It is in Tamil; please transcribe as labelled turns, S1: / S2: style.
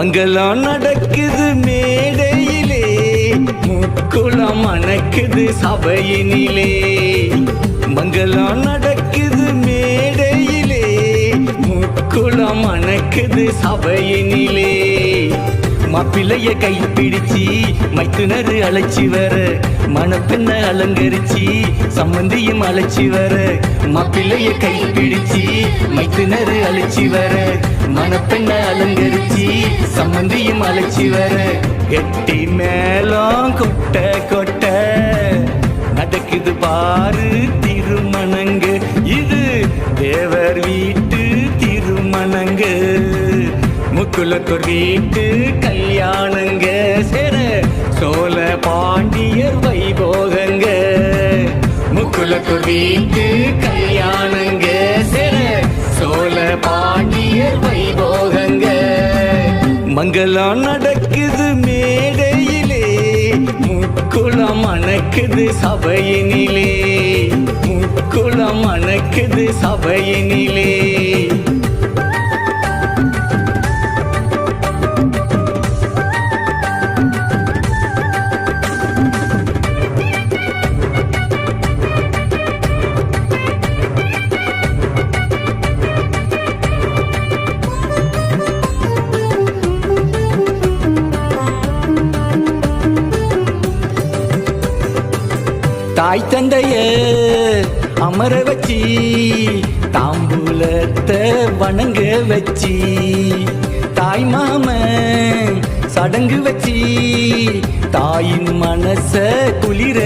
S1: மங்களம் நடக்குது மேடையிலே, முக்குளம் மணக்குது சபையினிலே. மங்களம் நடக்குது மேடையிலே, முக்குளம் மணக்குது சபையினிலே. மாப்பிள்ளைய கைப்பிடிச்சி மைத்துனரு அழைச்சி வர, மணப்பெண்ண அலங்கரிச்சி சம்பந்தியும் அழைச்சி வர. மாப்பிள்ளைய கைப்பிடிச்சி மைத்துனரு அழைச்சி வர, மணப்பெண்ண அலங்கரிச்சி சம்பந்தியும் அழைச்சி வர. கெட்டி மேளம் கொட்ட கொட்ட நடக்குது பாரு திருமணங்க, இது தேவர் வீட்டு திருமணங்க. முக்குலத்தோர் வீட்டு கல்யாணங்க, சேர சோழ பாண்டியர் வைபோகங்க. முக்குலத்தோர் வீட்டு கல்யாணங்க, சேர சோழ பாண்டியர் வைபோகங்க. மங்களம் நடக்குது மேடையிலே, முக்குளம் மணக்குது சபையினிலே. முக்குளம் மணக்குது சபையினிலே. தாய் தந்தைய அமர வச்சி, தாம்பூலத்தை வணங்க வச்சி, தாய் மாம சடங்கு வச்சி, தாயின் மனச குளிர